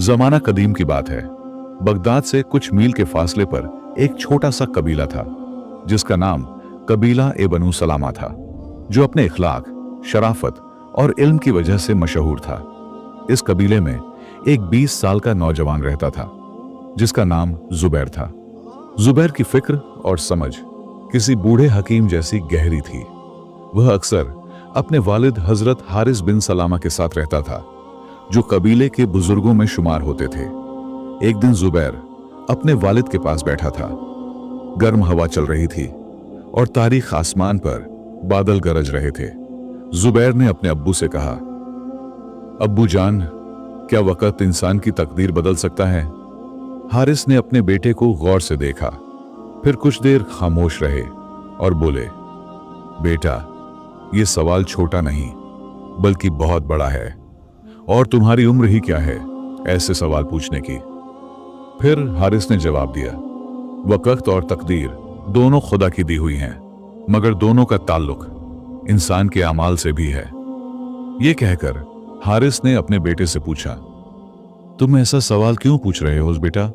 जमाना कदीम की बात है। बगदाद से कुछ मील के फासले पर एक छोटा सा कबीला था जिसका नाम कबीला ए बनु सलामा था, जो अपने इखलाक, शराफत और इल्म की वजह से मशहूर था। इस कबीले में एक 20 साल का नौजवान रहता था जिसका नाम जुबैर था। जुबैर की फिक्र और समझ किसी बूढ़े हकीम जैसी गहरी थी। वह अक्सर अपने वालिद हजरत हारिस बिन सलामा के साथ रहता था, जो कबीले के बुजुर्गों में शुमार होते थे। एक दिन जुबैर अपने वालिद के पास बैठा था। गर्म हवा चल रही थी और तारीख आसमान पर बादल गरज रहे थे। जुबैर ने अपने अब्बू से कहा, अब्बू जान, क्या वक्त इंसान की तकदीर बदल सकता है? हारिस ने अपने बेटे को गौर से देखा, फिर कुछ देर खामोश रहे और बोले, बेटा, यह सवाल छोटा नहीं बल्कि बहुत बड़ा है, और तुम्हारी उम्र ही क्या है ऐसे सवाल पूछने की। फिर हारिस ने जवाब दिया, वक्त और तकदीर दोनों खुदा की दी हुई हैं, मगर दोनों का ताल्लुक इंसान के अमाल से भी है। यह कहकर हारिस ने अपने बेटे से पूछा, तुम ऐसा सवाल क्यों पूछ रहे हो बेटा?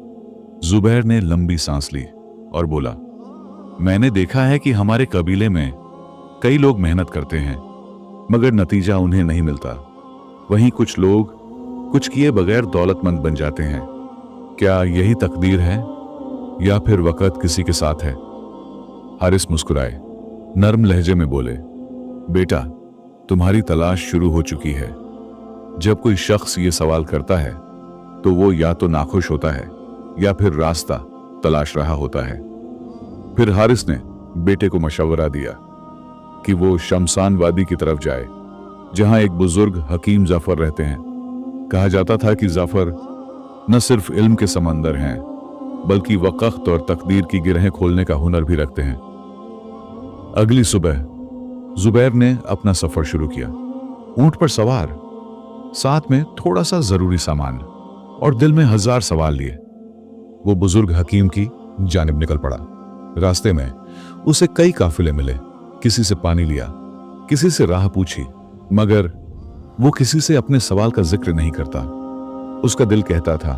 जुबैर ने लंबी सांस ली और बोला, मैंने देखा है कि हमारे कबीले में कई लोग मेहनत करते हैं मगर नतीजा उन्हें नहीं मिलता। वहीं कुछ लोग कुछ किए बगैर दौलतमंद बन जाते हैं। क्या यही तकदीर है या फिर वक्त किसी के साथ है? हारिस मुस्कुराए, नर्म लहजे में बोले, बेटा, तुम्हारी तलाश शुरू हो चुकी है। जब कोई शख्स ये सवाल करता है तो वो या तो नाखुश होता है या फिर रास्ता तलाश रहा होता है। फिर हारिस ने बेटे को मशवरा दिया कि वो शमशान वादी की तरफ जाए, जहां एक बुजुर्ग हकीम जाफर रहते हैं। कहा जाता था कि जाफर न सिर्फ इल्म के समंदर हैं बल्कि वक्त और तकदीर की गिरहें खोलने का हुनर भी रखते हैं। अगली सुबह जुबैर ने अपना सफर शुरू किया। ऊंट पर सवार, साथ में थोड़ा सा जरूरी सामान और दिल में 1000 सवाल लिए, वो बुजुर्ग हकीम की जानिब निकल पड़ा। रास्ते में उसे कई काफिले मिले। किसी से पानी लिया, किसी से राह पूछी, मगर वो किसी से अपने सवाल का जिक्र नहीं करता। उसका दिल कहता था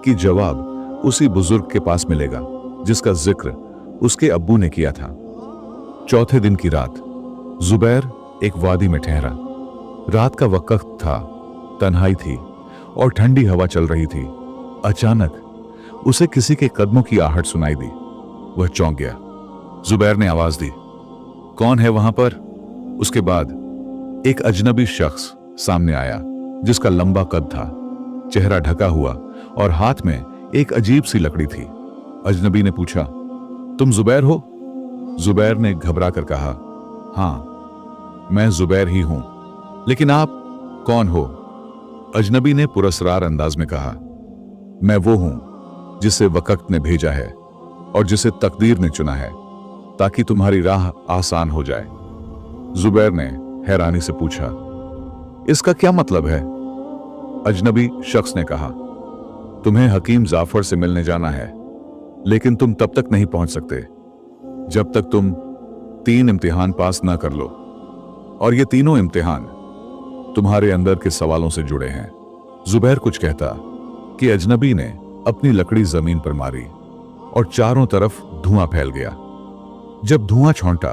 कि जवाब उसी बुजुर्ग के पास मिलेगा जिसका जिक्र उसके अब्बू ने किया था। चौथे दिन की रात जुबैर एक वादी में ठहरा। रात का वक्त था, तन्हाई थी और ठंडी हवा चल रही थी। अचानक उसे किसी के कदमों की आहट सुनाई दी। वह चौंक गया। जुबैर ने आवाज दी, कौन है वहां पर? उसके बाद एक अजनबी शख्स सामने आया जिसका लंबा कद था, चेहरा ढका हुआ और हाथ में एक अजीब सी लकड़ी थी। अजनबी ने पूछा, तुम जुबैर हो? जुबैर ने घबरा कर कहा, हां, मैं जुबैर ही हूं, लेकिन आप कौन हो? अजनबी ने पुरस्कार अंदाज में कहा, मैं वो हूं जिसे वक्त ने भेजा है और जिसे तकदीर ने चुना है ताकि तुम्हारी राह आसान हो जाए। जुबैर ने हैरानी से पूछा, इसका क्या मतलब है? अजनबी शख्स ने कहा, तुम्हें हकीम जाफर से मिलने जाना है, लेकिन तुम तब तक नहीं पहुंच सकते जब तक तुम 3 इम्तिहान पास ना कर लो, और ये तीनों इम्तिहान तुम्हारे अंदर के सवालों से जुड़े हैं। जुबैर कुछ कहता कि अजनबी ने अपनी लकड़ी जमीन पर मारी और चारों तरफ धुआं फैल गया। जब धुआं छौंटा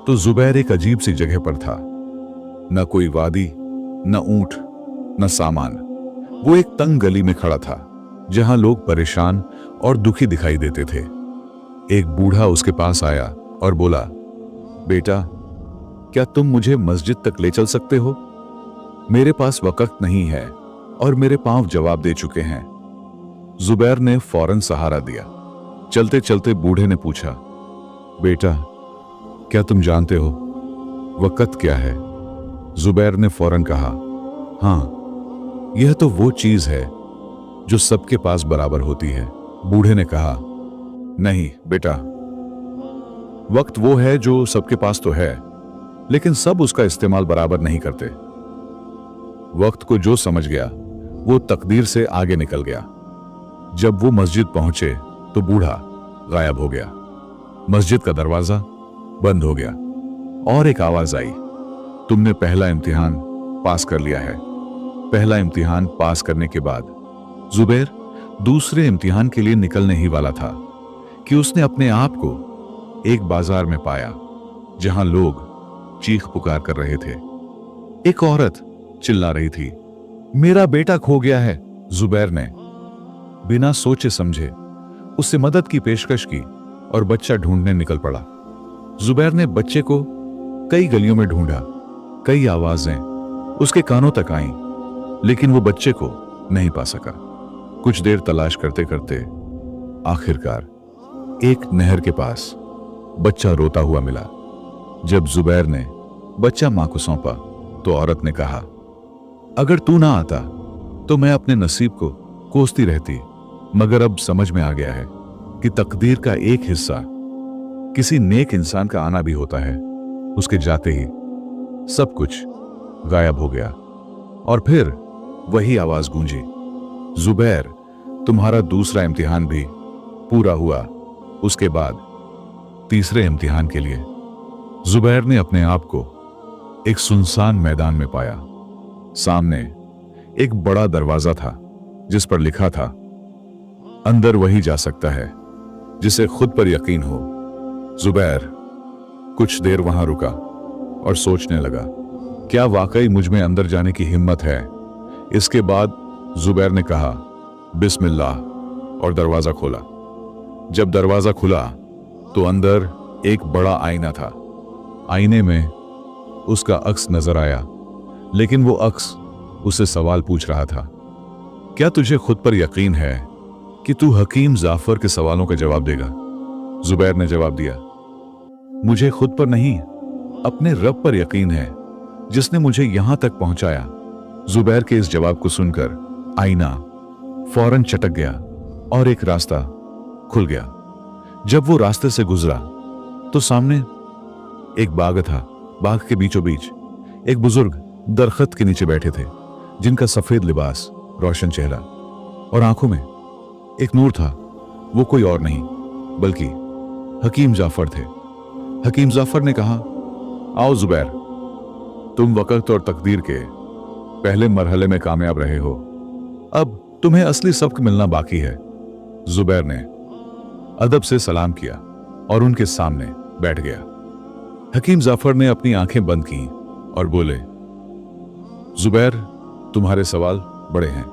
तो जुबैर एक अजीब सी जगह पर था। न कोई वादी, न ऊंट, न सामान। वो एक तंग गली में खड़ा था जहां लोग परेशान और दुखी दिखाई देते थे। एक बूढ़ा उसके पास आया और बोला, बेटा, क्या तुम मुझे मस्जिद तक ले चल सकते हो? मेरे पास वक्त नहीं है और मेरे पांव जवाब दे चुके हैं। जुबैर ने फौरन सहारा दिया। चलते चलते बूढ़े ने पूछा, बेटा, क्या तुम जानते हो वक्त क्या है? जुबैर ने फौरन कहा, हां, यह तो वो चीज है जो सबके पास बराबर होती है। बूढ़े ने कहा, नहीं बेटा, वक्त वो है जो सबके पास तो है, लेकिन सब उसका इस्तेमाल बराबर नहीं करते। वक्त को जो समझ गया वो तकदीर से आगे निकल गया। जब वो मस्जिद पहुंचे तो बूढ़ा गायब हो गया। मस्जिद का दरवाजा बंद हो गया और एक आवाज आई, तुमने पहला इम्तिहान पास कर लिया है। पहला इम्तिहान पास करने के बाद जुबैर दूसरे इम्तिहान के लिए निकलने ही वाला था कि उसने अपने आप को एक बाजार में पाया जहां लोग चीख पुकार कर रहे थे। एक औरत चिल्ला रही थी, मेरा बेटा खो गया है। जुबैर ने बिना सोचे समझे उससे मदद की पेशकश की और बच्चा ढूंढने निकल पड़ा। जुबैर ने बच्चे को कई गलियों में ढूंढा, कई आवाजें उसके कानों तक आईं, लेकिन वो बच्चे को नहीं पा सका। कुछ देर तलाश करते करते आखिरकार एक नहर के पास बच्चा रोता हुआ मिला। जब जुबैर ने बच्चा मां को सौंपा तो औरत ने कहा, अगर तू ना आता तो मैं अपने नसीब को कोसती रहती, मगर अब समझ में आ गया है कि तकदीर का एक हिस्सा किसी नेक इंसान का आना भी होता है। उसके जाते ही सब कुछ गायब हो गया और फिर वही आवाज गूंजी, जुबैर तुम्हारा दूसरा इम्तिहान भी पूरा हुआ। उसके बाद तीसरे इम्तिहान के लिए जुबैर ने अपने आप को एक सुनसान मैदान में पाया। सामने एक बड़ा दरवाजा था जिस पर लिखा था, अंदर वही जा सकता है जिसे खुद पर यकीन हो। जुबैर कुछ देर वहां रुका और सोचने लगा, क्या वाकई मुझ में अंदर जाने की हिम्मत है? इसके बाद जुबैर ने कहा, बिस्मिल्लाह, और दरवाजा खोला। जब दरवाजा खुला तो अंदर एक बड़ा आईना था। आईने में उसका अक्स नजर आया, लेकिन वो अक्स उससे सवाल पूछ रहा था, क्या तुझे खुद पर यकीन है कि तू हकीम जाफर के सवालों का जवाब देगा? जुबैर ने जवाब दिया, मुझे खुद पर नहीं, अपने रब पर यकीन है जिसने मुझे यहां तक पहुंचाया। जुबैर के इस जवाब को सुनकर आईना फौरन चटक गया और एक रास्ता खुल गया। जब वो रास्ते से गुजरा तो सामने एक बाग था। बाग के बीचों बीच एक बुजुर्ग दरख्त के नीचे बैठे थे, जिनका सफेद लिबास, रोशन चेहरा और आंखों में एक नूर था। वो कोई और नहीं बल्कि हकीम जाफर थे। हकीम जाफर ने कहा, आओ जुबैर, तुम वक्त और तकदीर के पहले मरहले में कामयाब रहे हो, अब तुम्हें असली सबक मिलना बाकी है। जुबैर ने अदब से सलाम किया और उनके सामने बैठ गया। हकीम जाफर ने अपनी आंखें बंद की और बोले, जुबैर, तुम्हारे सवाल बड़े हैं,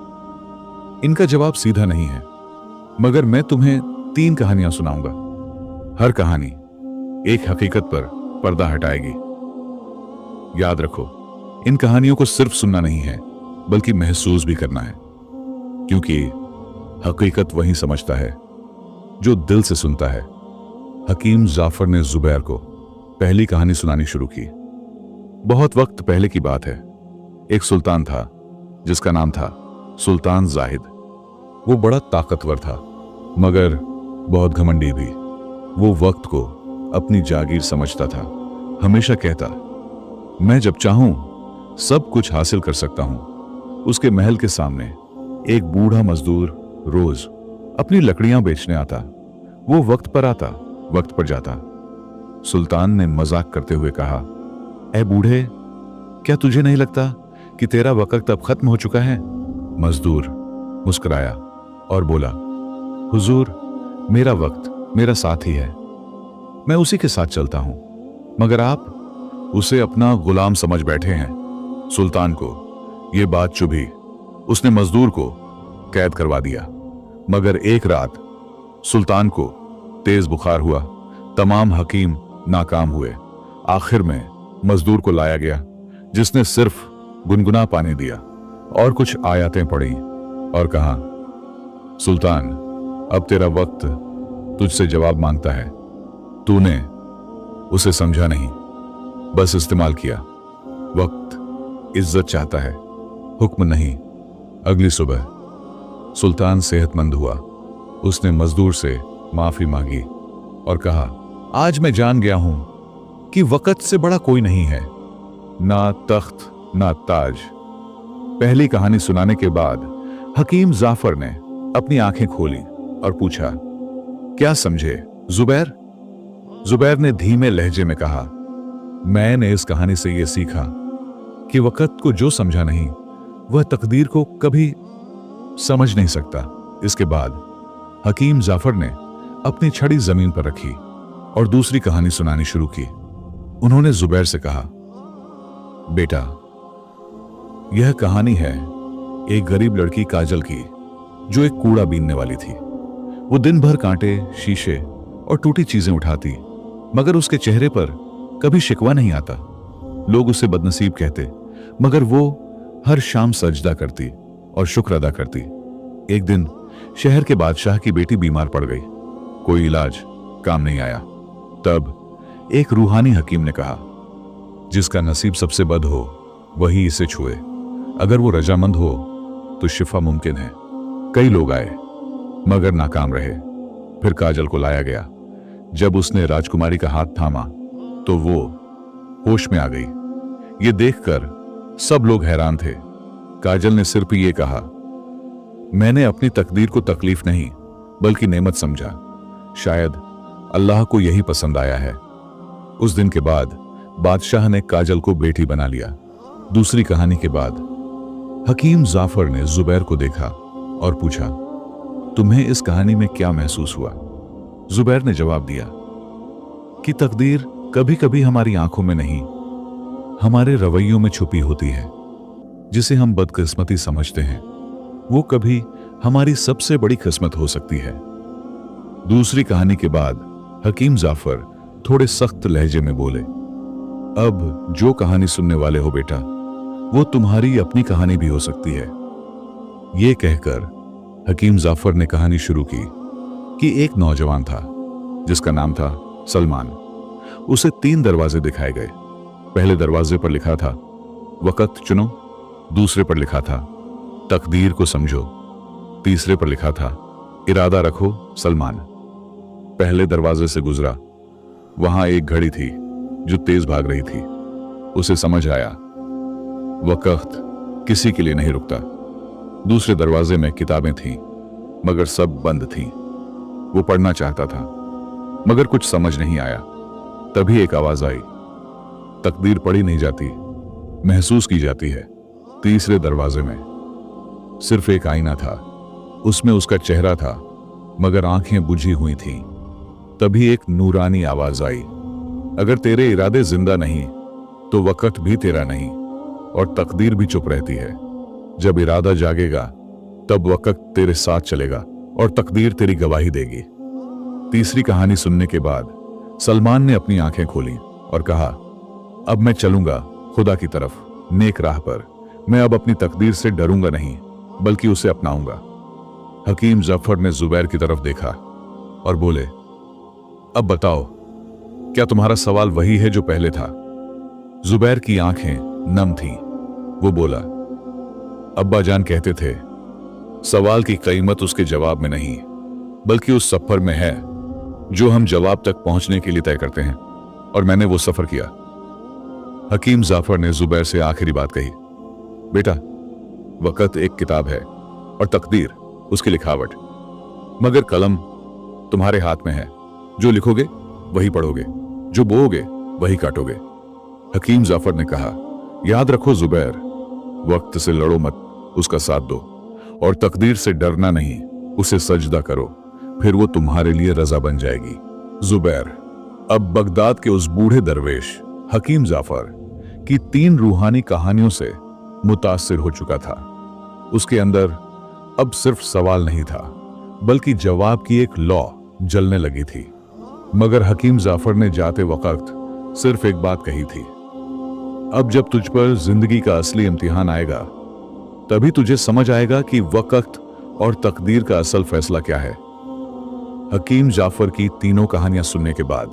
इनका जवाब सीधा नहीं है, मगर मैं तुम्हें 3 कहानियां सुनाऊंगा। हर कहानी एक हकीकत पर पर्दा हटाएगी। याद रखो, इन कहानियों को सिर्फ सुनना नहीं है बल्कि महसूस भी करना है, क्योंकि हकीकत वही समझता है जो दिल से सुनता है। हकीम जाफर ने जुबैर को पहली कहानी सुनानी शुरू की। बहुत वक्त पहले की बात है। एक सुल्तान था जिसका नाम था सुल्तान जाहिद। वो बड़ा ताकतवर था मगर बहुत घमंडी भी। वो वक्त को अपनी जागीर समझता था। हमेशा कहता, मैं जब चाहूं सब कुछ हासिल कर सकता हूं। उसके महल के सामने एक बूढ़ा मजदूर रोज अपनी लकड़ियां बेचने आता। वो वक्त पर आता, वक्त पर जाता। सुल्तान ने मजाक करते हुए कहा, ऐ बूढ़े, क्या तुझे नहीं लगता कि तेरा वक्त अब खत्म हो चुका है? मजदूर मुस्कुराया और बोला, हुजूर, मेरा वक्त मेरा साथी है, मैं उसी के साथ चलता हूं, मगर आप उसे अपना गुलाम समझ बैठे हैं। सुल्तान को यह बात चुभी। उसने मजदूर को कैद करवा दिया। मगर एक रात सुल्तान को तेज बुखार हुआ। तमाम हकीम नाकाम हुए। आखिर में मजदूर को लाया गया, जिसने सिर्फ गुनगुना पानी दिया और कुछ आयतें पढ़ी और कहा, सुल्तान, अब तेरा वक्त तुझसे जवाब मांगता है। तूने उसे समझा नहीं, बस इस्तेमाल किया। वक्त इज्जत चाहता है, हुक्म नहीं। अगली सुबह सुल्तान सेहतमंद हुआ। उसने मजदूर से माफी मांगी और कहा, आज मैं जान गया हूं कि वक्त से बड़ा कोई नहीं है, ना तख्त ना ताज। पहली कहानी सुनाने के बाद हकीम जाफर ने अपनी आंखें खोली और पूछा, क्या समझे जुबैर? जुबैर ने धीमे लहजे में कहा, मैंने इस कहानी से यह सीखा कि वक्त को जो समझा नहीं वह तकदीर को कभी समझ नहीं सकता। इसके बाद हकीम जाफर ने अपनी छड़ी जमीन पर रखी और दूसरी कहानी सुनानी शुरू की। उन्होंने जुबैर से कहा, बेटा, यह कहानी है एक गरीब लड़की काजल की, जो एक कूड़ा बीनने वाली थी। वो दिन भर कांटे, शीशे और टूटी चीजें उठाती, मगर उसके चेहरे पर कभी शिकवा नहीं आता। लोग उसे बदनसीब कहते, मगर वो हर शाम सजदा करती और शुक्र अदा करती। एक दिन शहर के बादशाह की बेटी बीमार पड़ गई। कोई इलाज काम नहीं आया। तब एक रूहानी हकीम ने कहा, जिसका नसीब सबसे बद हो वही इसे छुए। अगर वो रजामंद हो तो शिफा मुमकिन है। कई लोग आए मगर नाकाम रहे। फिर काजल को लाया गया। जब उसने राजकुमारी का हाथ थामा तो वो होश में आ गई। ये देखकर सब लोग हैरान थे। काजल ने सिर्फ ये कहा, मैंने अपनी तकदीर को तकलीफ नहीं बल्कि नेमत समझा। शायद अल्लाह को यही पसंद आया है। उस दिन के बाद बादशाह ने काजल को बेटी बना लिया। दूसरी कहानी के बाद हकीम जाफर ने जुबैर को देखा और पूछा, तुम्हें इस कहानी में क्या महसूस हुआ? जुबैर ने जवाब दिया कि तकदीर कभी कभी हमारी आंखों में नहीं, हमारे रवैयों में छुपी होती है। जिसे हम बदकिस्मती समझते हैं वो कभी हमारी सबसे बड़ी किस्मत हो सकती है। दूसरी कहानी के बाद हकीम जाफर थोड़े सख्त लहजे में बोले, अब जो कहानी सुनने वाले हो बेटा, वो तुम्हारी अपनी कहानी भी हो सकती है। ये कहकर हकीम जाफर ने कहानी शुरू की कि एक नौजवान था जिसका नाम था सलमान। उसे 3 दरवाजे दिखाए गए। पहले दरवाजे पर लिखा था वक्त चुनो, दूसरे पर लिखा था तकदीर को समझो, तीसरे पर लिखा था इरादा रखो सलमान। पहले दरवाजे से गुजरा। वहां एक घड़ी थी जो तेज भाग रही थी। उसे समझ आया वक्त किसी के लिए नहीं रुकता। दूसरे दरवाजे में किताबें थीं मगर सब बंद थीं। वो पढ़ना चाहता था मगर कुछ समझ नहीं आया। तभी एक आवाज आई, तकदीर पढ़ी नहीं जाती, महसूस की जाती है। तीसरे दरवाजे में सिर्फ एक आईना था। उसमें उसका चेहरा था मगर आंखें बुझी हुई थीं। तभी एक नूरानी आवाज आई, अगर तेरे इरादे जिंदा नहीं तो वक्त भी तेरा नहीं और तकदीर भी चुप रहती है। जब इरादा जागेगा तब वक्त तेरे साथ चलेगा और तकदीर तेरी गवाही देगी। तीसरी कहानी सुनने के बाद सलमान ने अपनी आंखें खोली और कहा, अब मैं चलूंगा खुदा की तरफ, नेक राह पर। मैं अब अपनी तकदीर से डरूंगा नहीं बल्कि उसे अपनाऊंगा। हकीम जाफर ने जुबैर की तरफ देखा और बोले, अब बताओ, क्या तुम्हारा सवाल वही है जो पहले था? जुबैर की आंखें नम थीं। वो बोला, अब्बा जान कहते थे सवाल की कीमत उसके जवाब में नहीं बल्कि उस सफर में है जो हम जवाब तक पहुंचने के लिए तय करते हैं, और मैंने वो सफर किया। हकीम जाफर ने जुबैर से आखिरी बात कही, बेटा, वक्त एक किताब है और तकदीर उसकी लिखावट, मगर कलम तुम्हारे हाथ में है। जो लिखोगे वही पढ़ोगे, जो बोओगे वही काटोगे। हकीम जाफर ने कहा, याद रखो जुबैर, वक्त से लड़ो मत, उसका साथ दो, और तकदीर से डरना नहीं, उसे सजदा करो, फिर वो तुम्हारे लिए रजा बन जाएगी। जुबैर अब बगदाद के उस बूढ़े दरवेश हकीम जाफर की 3 रूहानी कहानियों से मुतासिर हो चुका था। उसके अंदर अब सिर्फ सवाल नहीं था बल्कि जवाब की एक लौ जलने लगी थी। मगर हकीम जाफर ने जाते वक्त सिर्फ एक बात कही थी, अब जब तुझ पर जिंदगी का असली इम्तिहान आएगा तभी तुझे समझ आएगा कि वक्त और तकदीर का असल फैसला क्या है। हकीम जाफर की तीनों कहानियां सुनने के बाद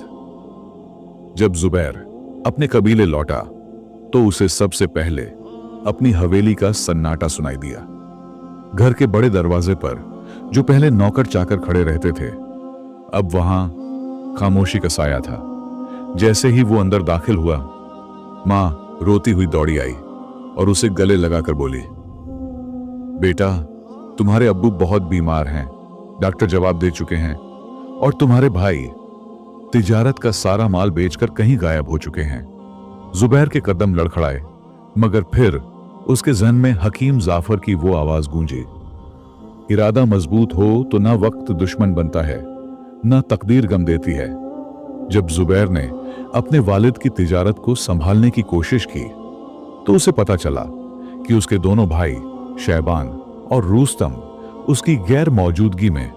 जब जुबैर अपने कबीले लौटा तो उसे सबसे पहले अपनी हवेली का सन्नाटा सुनाई दिया। घर के बड़े दरवाजे पर जो पहले नौकर चाकर खड़े रहते थे, अब वहां खामोशी का साया था। जैसे ही वो अंदर दाखिल हुआ, मां रोती हुई दौड़ी आई और उसे गले लगाकर बोली, बेटा, तुम्हारे अब्बू बहुत बीमार हैं, डॉक्टर जवाब दे चुके हैं, और तुम्हारे भाई तिजारत का सारा माल बेचकर कहीं गायब हो चुके हैं। जुबैर के कदम लड़खड़ाए, मगर फिर उसके जहन में हकीम जाफर की वो आवाज गूंजी, इरादा मजबूत हो तो ना वक्त दुश्मन बनता है, ना तकदीर गम देती है। जब जुबैर ने अपने वालिद की तिजारत को संभालने की कोशिश की तो उसे पता चला कि उसके दोनों भाई शैबान और रूस्तम उसकी गैर मौजूदगी में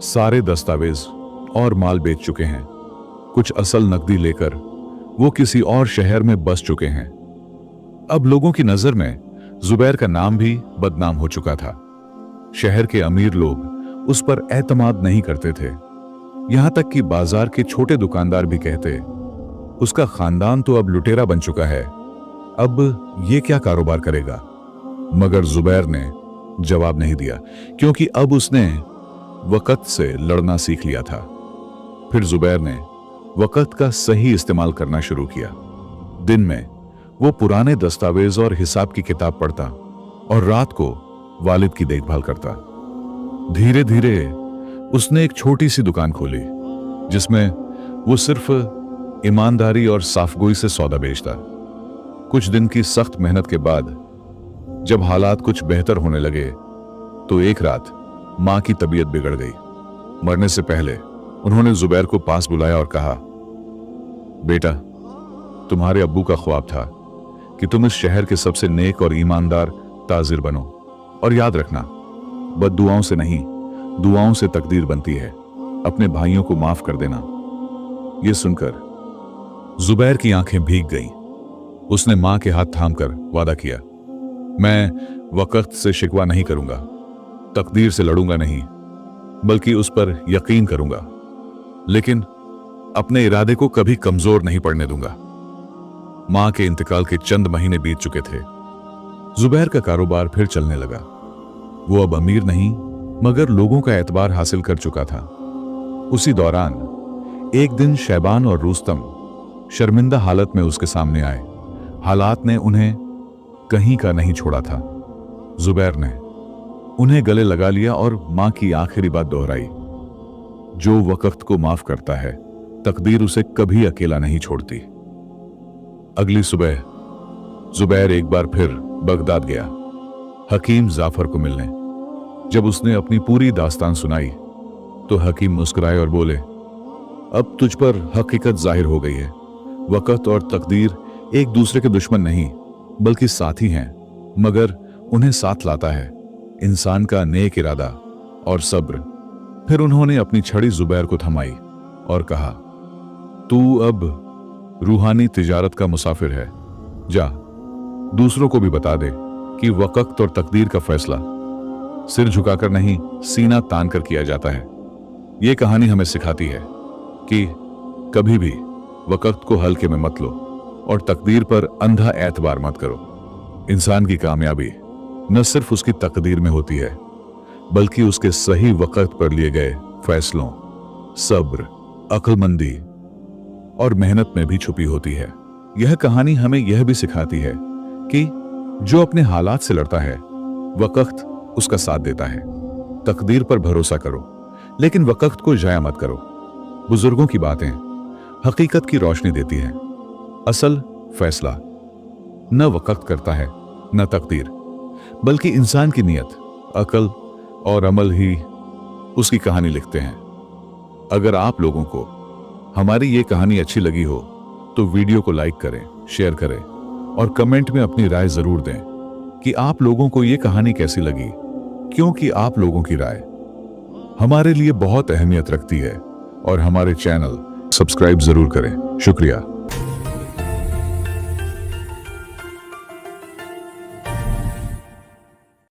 सारे दस्तावेज और माल बेच चुके हैं। कुछ असल नकदी लेकर वो किसी और शहर में बस चुके हैं। अब लोगों की नजर में जुबैर का नाम भी बदनाम हो चुका था। शहर के अमीर लोग उस पर एतमाद नहीं करते थे। यहां तक कि बाजार के छोटे दुकानदार भी कहते, उसका खानदान तो अब लुटेरा बन चुका है, अब ये क्या कारोबार करेगा। मगर जुबैर ने जवाब नहीं दिया, क्योंकि अब उसने वक़्त से लड़ना सीख लिया था। फिर जुबैर ने वक़्त का सही इस्तेमाल करना शुरू किया। दिन में वो पुराने दस्तावेज और हिसाब की किताब पढ़ता और रात को वालिद की देखभाल करता। धीरे धीरे उसने एक छोटी सी दुकान खोली, जिसमें वो सिर्फ ईमानदारी और साफगोई से सौदा बेचता। कुछ दिन की सख्त मेहनत के बाद जब हालात कुछ बेहतर होने लगे तो एक रात मां की तबीयत बिगड़ गई। मरने से पहले उन्होंने जुबैर को पास बुलाया और कहा, बेटा, तुम्हारे अब्बू का ख्वाब था कि तुम इस शहर के सबसे नेक और ईमानदार ताजिर बनो, और याद रखना, बद्दुआओं से नहीं, दुआओं से तकदीर बनती है। अपने भाइयों को माफ कर देना। यह सुनकर जुबैर की आंखें भीग गईं। उसने मां के हाथ थामकर वादा किया, मैं वक़्त से शिकवा नहीं करूंगा, तकदीर से लड़ूंगा नहीं, बल्कि उस पर यकीन करूंगा, लेकिन अपने इरादे को कभी कमजोर नहीं पड़ने दूंगा। मां के इंतकाल के चंद महीने बीत चुके थे। जुबैर का कारोबार फिर चलने लगा। वो अब अमीर नहीं, मगर लोगों का एतबार हासिल कर चुका था। उसी दौरान एक दिन शैबान और रूस्तम शर्मिंदा हालत में उसके सामने आए। हालात ने उन्हें कहीं का नहीं छोड़ा था। जुबैर ने उन्हें गले लगा लिया और मां की आखिरी बात दोहराई, जो वक़्त को माफ करता है, तकदीर उसे कभी अकेला नहीं छोड़ती। अगली सुबह जुबैर एक बार फिर बगदाद गया, हकीम जाफर को मिलने। जब उसने अपनी पूरी दास्तान सुनाई तो हकीम मुस्कुराए और बोले, अब तुझ पर हकीकत जाहिर हो गई है। वक़्त और तकदीर एक दूसरे के दुश्मन नहीं, बल्कि साथी हैं, मगर उन्हें साथ लाता है इंसान का नेक इरादा और सब्र। फिर उन्होंने अपनी छड़ी जुबैर को थमाई और कहा, तू अब रूहानी तिजारत का मुसाफिर है। जा, दूसरों को भी बता दे कि वक़्त और तकदीर का फैसला सिर झुकाकर नहीं, सीना तान कर किया जाता है। यह कहानी हमें सिखाती है कि कभी भी वक़्त को हल्के में मत लो और तकदीर पर अंधा एतबार मत करो। इंसान की कामयाबी न सिर्फ उसकी तकदीर में होती है, बल्कि उसके सही वक़्त पर लिए गए फैसलों, सब्र, अक्लमंदी और मेहनत में भी छुपी होती है। यह कहानी हमें यह भी सिखाती है कि जो अपने हालात से लड़ता है, वक़्त उसका साथ देता है। तकदीर पर भरोसा करो, लेकिन वक़्त को ज़ाया मत करो। बुजुर्गों की बातें हकीकत की रोशनी देती हैं। असल फैसला न वक़्त करता है, न तकदीर, बल्कि इंसान की नीयत, अकल और अमल ही उसकी कहानी लिखते हैं। अगर आप लोगों को हमारी ये कहानी अच्छी लगी हो तो वीडियो को लाइक करें, शेयर करें और कमेंट में अपनी राय जरूर दें कि आप लोगों को ये कहानी कैसी लगी, क्योंकि आप लोगों की राय हमारे लिए बहुत अहमियत रखती है। और हमारे चैनल सब्सक्राइब जरूर करें। शुक्रिया।